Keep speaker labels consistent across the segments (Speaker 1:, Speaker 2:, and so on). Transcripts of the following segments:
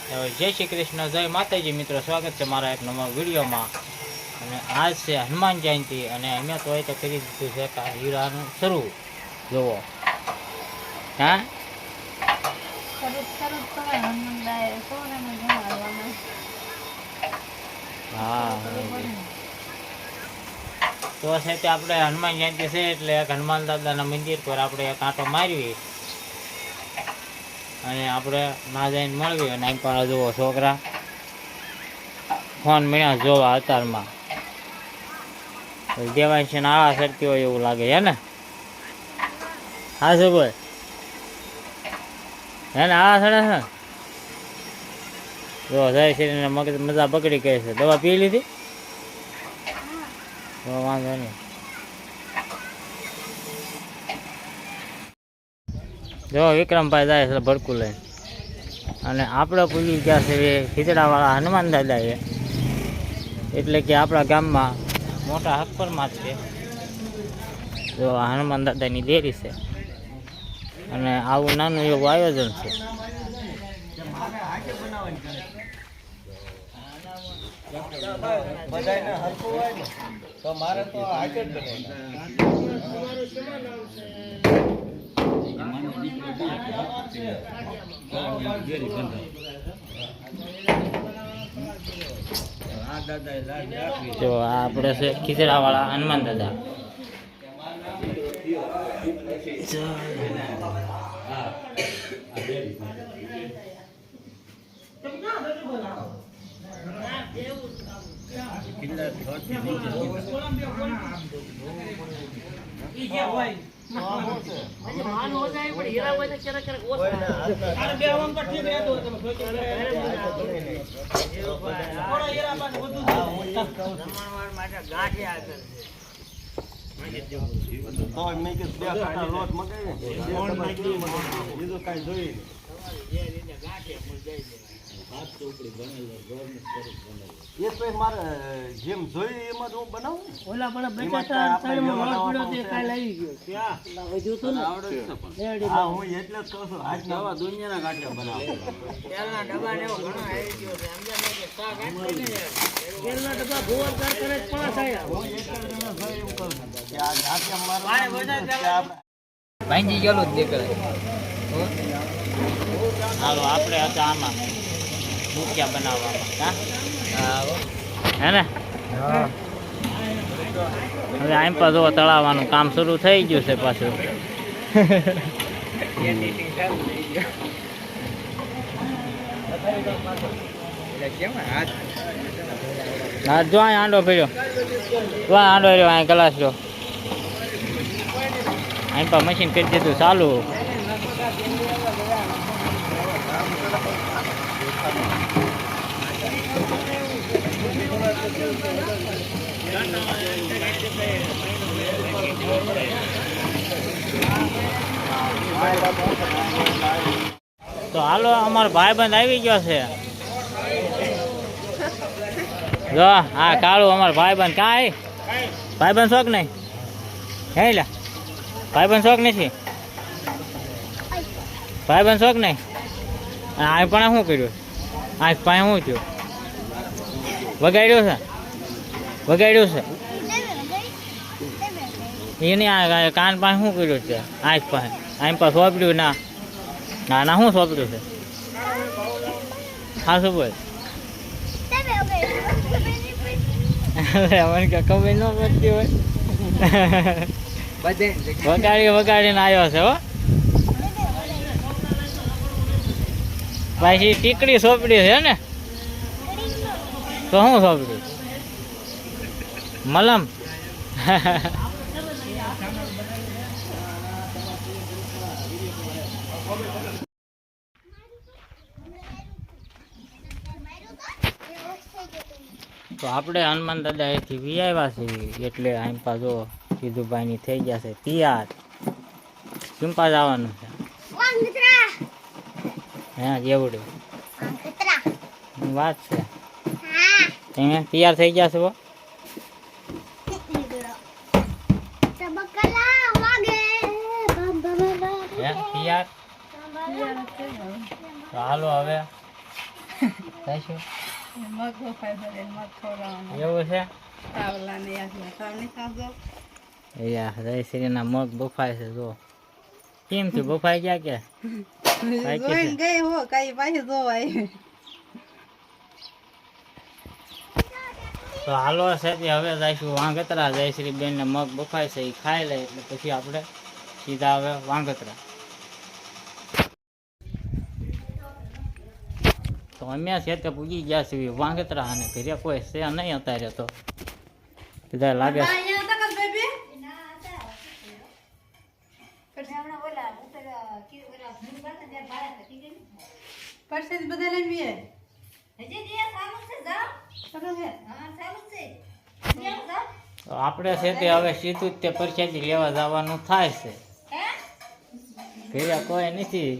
Speaker 1: જય શ્રી કૃષ્ણ, જય માતાજી મિત્રો, સ્વાગત છે મારા એક નવા વિડીયોમાં. અને આજ છે હનુમાન જયંતિ અને અમે તો હોય તો કરી દીધું છે કે હીરાનું શરૂ જોવો. હા હા તો છે તે આપણે હનુમાન જયંતિ છે એટલે એક હનુમાન દાદાના મંદિર પર આપણે એક આંટો મારવી અને આપણે ના જઈને મળવી. અને એમ પણ જુઓ છોકરા ફોન મળ્યા જોવા અતારમાં દેવાય છે ને આવા સરતી હોય એવું લાગે હે ને. હા શું બોલ હે ને આવા સડે છે જો જાય છે મગજ મજા પકડી કહે છે. દવા પી લીધી તો વાંધો નહીં. જો વિક્રમભાઈ જાય છે ભડકું લઈને અને આપણે પૂજી ગયા છે ખીચડાવાળા હનુમાન દાદાએ, એટલે કે આપણા ગામમાં મોટા હકપરમાં જ છે. જો હનુમાન દાદાની ડેરી છે અને આવું નાનું એવું આયોજન છે. જો આપણે છે ખીચડા વાળા હનુમાન દાદા.
Speaker 2: મારે જેમ જોયું એમાં હું બનાવું. ઓલા પણ હું એટલે જ કહું છું આજ નવા દુનિયાના ગાંઠિયા બનાવું. તેલના ડબ્બા ને એવો ઘણો આવી ગયો છે. તેલના ડબ્બા ગોળદાર કરે પણ થાય. હું એક જ જણો જોઈ એવું કહું છું કે આ ગાંઠિયા મારે
Speaker 1: ભાંજી ગયેલું જ નીકળે. હાલો આપણે હતા આમાં મૂક્યા બનાવવામાં હે ને. હવે આમ પર જો તળાવવાનું કામ શરૂ થઈ ગયું છે પાછું. હા જો અહીં આંડો ફેર્યો, જો આંડો રહ્યો, અહીં ગ્લાસ રહ્યો, અહીં પર મશીન કરી દીધું ચાલુ. તો હાલો અમારો ભાઈબંધ આવી ગયો છે. જો હા કાળું અમારો ભાઈબંધ. કાંઈ ભાઈબંધ શોખ નહીં હે લા ભાઈબંધ શોખ નથી, ભાઈબંધ શોખ નહીં. આ પણ શું કર્યું? આ પાસે શું થયું? વગાડ્યું છે, વગાડ્યું છે એની. આ કાન પાસે શું કર્યું છે? આંખ પાસે આમ પાસે સોંપડ્યું. ના ના ના શું સોંપડ્યું છે? હા શું બોલ મને કે ખબર ન પડતી હોય. વગાડી વગાડીને આવ્યો છે હો. પછી ટીકડી સોંપડી છે ને, તો શું સોંપડ્યું? મલમ. તો આપણે હનુમાન દાદા એથી વી આવ્યા છીએ એટલે આમ પાછો સિદ્ધુભાઈની થઈ ગયા છે તૈયાર. ચિંપા જવાનું છે હા જેવડું વાત છે. તમે તૈયાર થઈ ગયા છો? તૈયાર. હાલો હવે જઈશું
Speaker 3: મગ બફાય ભરે મગ ખવડાવવાનો
Speaker 1: એવું છે
Speaker 3: તાવલા ને યાદ તાવ નહીં ખાધો
Speaker 1: યા જયશ્રીના મગ બફાય છે જો કેમ થી બફાઈ ગયા કે કાંઈ કે
Speaker 3: જોઈને
Speaker 1: છે?
Speaker 3: ગઈ હો કઈ પાછી જોવાય
Speaker 1: તો હાલો છે તે હવે જઈશું વાંગત્રા જયશ્રી બેન ને મગ બફાય છે એ ખાઈ લે એટલે પછી આપણે સીધા હવે વાંગત્રા તો અમે છે તે પૂજી ગયા છીએ વાંગત્રા અને ઘરે કોઈ છે નહીં અત્યારે તો બધા લાગે છે
Speaker 3: પરસેજ બધા લઈને
Speaker 1: તો આપણે છે તે હવે સીધું જ તે પરસાદી લેવા જવાનું થાય છે ઘરે કોઈ નથી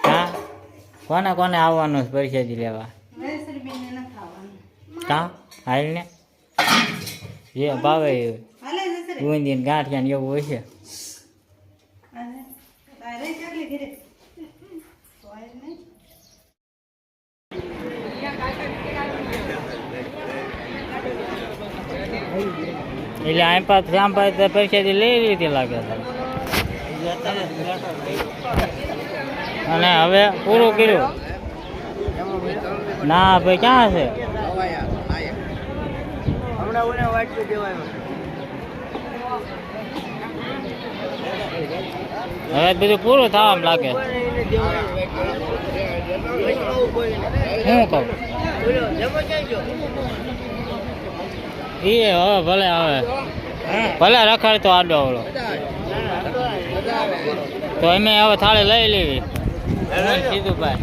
Speaker 1: હા કોને કોને આવવાનું છે પરસાદી લેવા કા હાલ ને જે ભાવે બુંદી ને ગાંઠિયા ને એવું હોય છે એટલે આમ પાસ શ્યામ પાસે પરસાદી લઈ લીધી લાગે છે અને હવે પૂરું કર્યું ના ભાઈ ક્યાં છે હવે બધું પૂરું થવા લાગે શું કહું એ હવે ભલે હવે ભલે રખાડ તો આડો આવડો તો અમે હવે થાળી લઈ લેવી સીધું ભાઈ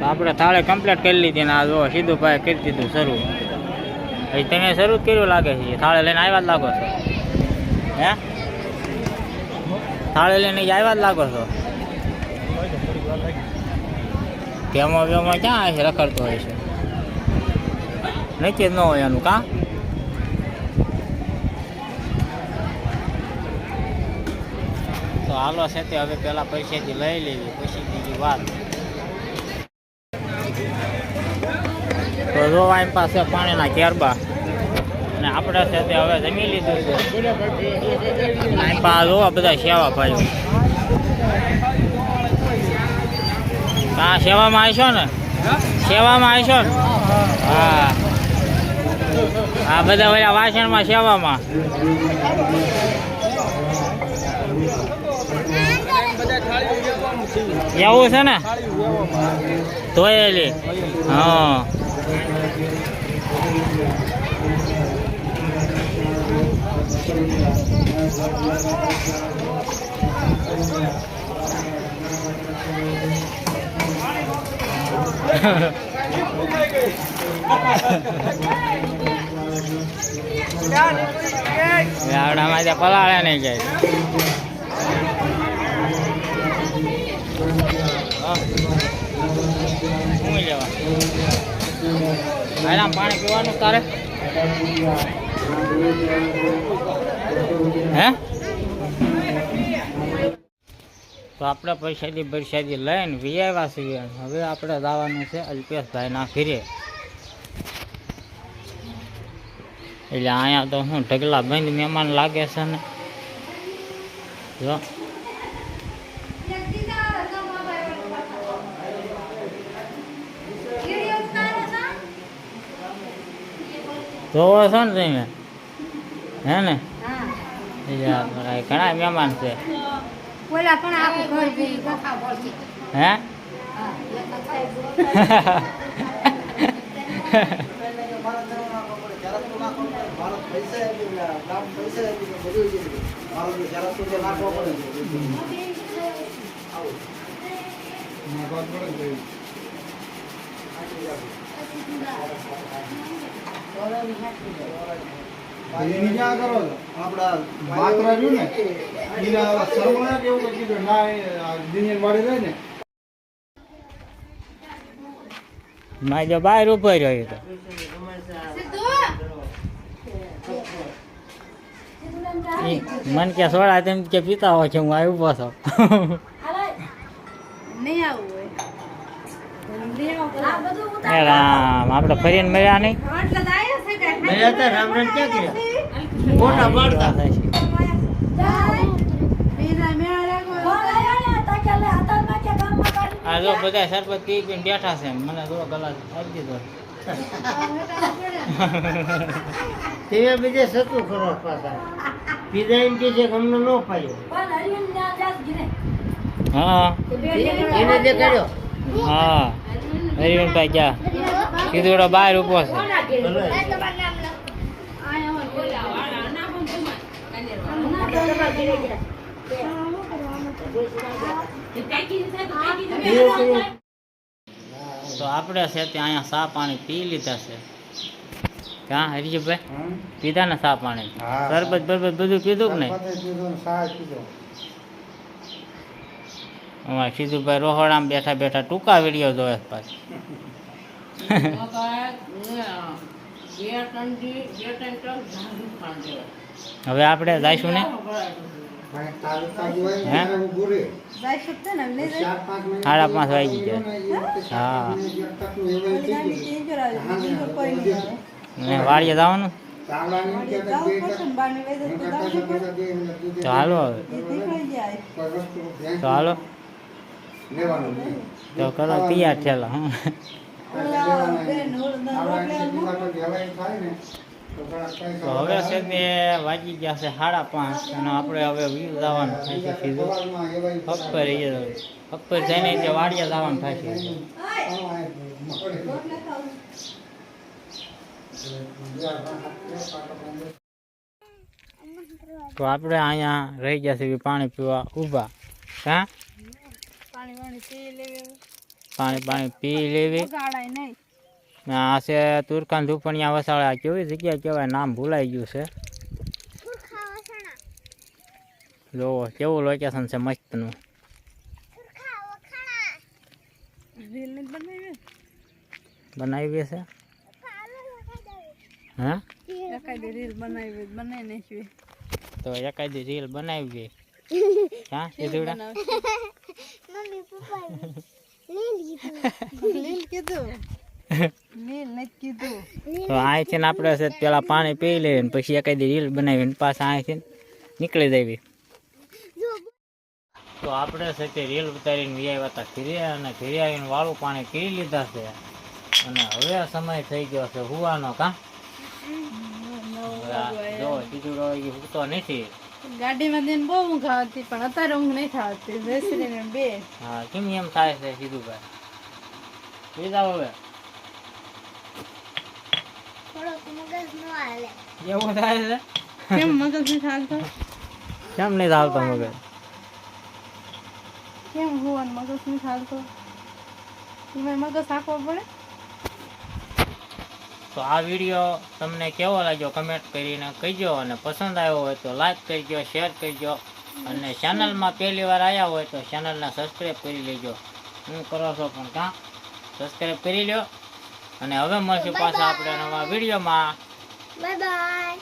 Speaker 1: આપણે થાળે કમ્પ્લીટ કરી લીધી ને આ જો સીધું ભાઈ કરી દીધું શરૂ હજી તમે શરૂ કર્યું લાગે છે થાળે લઈને આવ્યા જ લાગો છો હે થાળે લઈને આવ્યા જ લાગો છો તેમાં વેમાં ક્યાં છે રખડતો હોય છે નક્કી જ ન હોય એનું કાં તો હાલો છે તે હવે પેલા પૈસાથી લઈ લેવી પછી બીજી વાત તો જો એમ પાસે પાણીના કેરબા અને આપણે છે તે હવે જમી લીધું છે એમ પાસે જોવા બધા સેવા ભાઈઓ હા સેવામાં આવીશો ને સેવામાં આવીશો ને હા આ બધા ઓલા વાસણમાં સેવામાં એવું છે ને ધોયેલી હા આવડામાં ત્યાં પલાળે નહીં જાય શું લેવા આરામ પાણી પીવાનું તારે હે તો આપણે પરસાદી લઈને વિયાવ્યા છીએ હવે આપણે જવાનું છે અલ્પેશભાઈના ઘરે એટલે અહીંયા તો શું ઢગલા બંધ મહેમાન લાગે છે ને જો જોવો છો ને તમે હે ને ઘણા મહેમાન છે હે
Speaker 4: એની ક્યાં કરો છો? આપડા બાકરા રહ્યું ને એના સરવણા કેવું કંઈક કીધું ના એ દિનિયન વાળી જાય ને
Speaker 1: મારે જો બહાર ઉભો રહ્યો એ તો ઈ મન કે સોડા તેમ કે પીતા હોય છે હું આ ઉભો છું
Speaker 3: નહીં આવવું હોય
Speaker 1: એ રામ આપણે ફરીને મળ્યા નહીં
Speaker 3: એટલે તો આયા છે કે
Speaker 2: મેં હતા રામ રામ ક્યાં કર્યા ફોટા પાડતા
Speaker 3: બીજા મેળા રાખો
Speaker 1: આ જો બધા સરબત પી પીને બેઠા છે મને જો ગલાસ આપી દીધો
Speaker 2: તે બીજે સતું ખરો પાછા બીજા એમ કે છે કે અમને ન પાયો
Speaker 1: હા
Speaker 2: એને દેખાડ્યો
Speaker 1: હા હરિવનભાઈ ક્યાં કીધું બહાર ઉભો છે તો આપણે છે તે અહીંયા સા પાણી પી લીધા છે ક્યાં હરીજીભાઈ પીધા ને સા પાણી
Speaker 4: હા.
Speaker 1: શરબત બરબત બધું પીધું કે નહીં અમારે સીધુભાઈ રોહડામાં બેઠા બેઠા ટૂંકા વિડીયો જોવે પાછી હવે આપણે જઈશું ને
Speaker 3: જાય છે ને નહીં જાય
Speaker 1: 5:30 વાગી ગયા હા
Speaker 3: ઓલી ગાડી ચેન્જ કરાવી બીજું કોઈ નહીં આવે
Speaker 1: ને વાડીએ જવાનું
Speaker 3: વળી જાવું પડશે ને બારની વહી જશે તો જાવું પડશે.
Speaker 1: તો હાલો હવે
Speaker 3: એ નીકળી જાય
Speaker 1: તો હાલો તો કરો તૈયાર થયેલા હું
Speaker 3: ઓલા બેન ઓલા રોટલા
Speaker 1: તો હવે છે તે વાગી ગયા છે 5:30 અને આપણે હવે વ્યૂ જવાનું થાય છે સીધું અપ્પર અપ્પર જઈને તે વાડીએ જવાનું થાય છે તો આપણે અહીંયા રહી ગયા છે પાણી પીવા ઊભા હા
Speaker 3: પાણી વાણી પી લેવી
Speaker 1: પાણી પી લેવી
Speaker 3: ગાડાય નહીં
Speaker 1: આ છે તુરખાન ધૂપણિયા વસાળા કેવી જગ્યા કહેવાય નામ ભૂલાઈ ગયું છે જો કેવું લોકેશન છે મસ્તનું
Speaker 3: રીલ નથી બનાવી
Speaker 1: બનાવી છે હા
Speaker 3: એકાદી રીલ બનાવી નાખી
Speaker 1: તો એકાદી રીલ બનાવી હા સીધુડા
Speaker 3: લીલ કીધું લીલ નથી કીધું
Speaker 1: તો અહીંથી ને આપણે છે પેલા પાણી પી લઈએ ને પછી એકાદી રીલ બનાવીને પાછા અહીંથી નીકળી જવી તો આપણે છે તે રીલ ઉતારીને વ્યાવ્યા હતા ઘીરે અને ઘીરે આવીને વાળું પાણી પી લીધા છે અને હવે સમય થઈ ગયો છે હુવાનો કા જો સીધુડો ઉગતો નથી
Speaker 3: ગાડીમાં જઈને બહુ ઊંઘ આવતી પણ અત્યારે ઊંઘ નહીં થતી બેસીને બે
Speaker 1: હા કેમ એમ થાય છે સીધુભાઈ પી જાવ હવે એવું થાય છે
Speaker 3: કેમ મગજ નથી ચાલતો
Speaker 1: કેમ નહીં ચાલતો મગજ
Speaker 3: કેમ હોવાનું મગજ નથી ચાલતો એમાં મગજ આપવો પડે
Speaker 1: તો આ વિડીયો તમને કેવો લાગ્યો કમેન્ટ કરીને કહેજો અને પસંદ આવ્યો હોય તો લાઈક કરજો શેર કરજો અને ચેનલમાં પહેલી વાર આવ્યા હોય તો ચેનલને સબસ્ક્રાઈબ કરી લેજો હું કરો છો પણ કાં સબસ્ક્રાઈબ કરી લ્યો અને હવે મળશું પાછા આપણે નવા વિડીયોમાં
Speaker 5: Bye bye.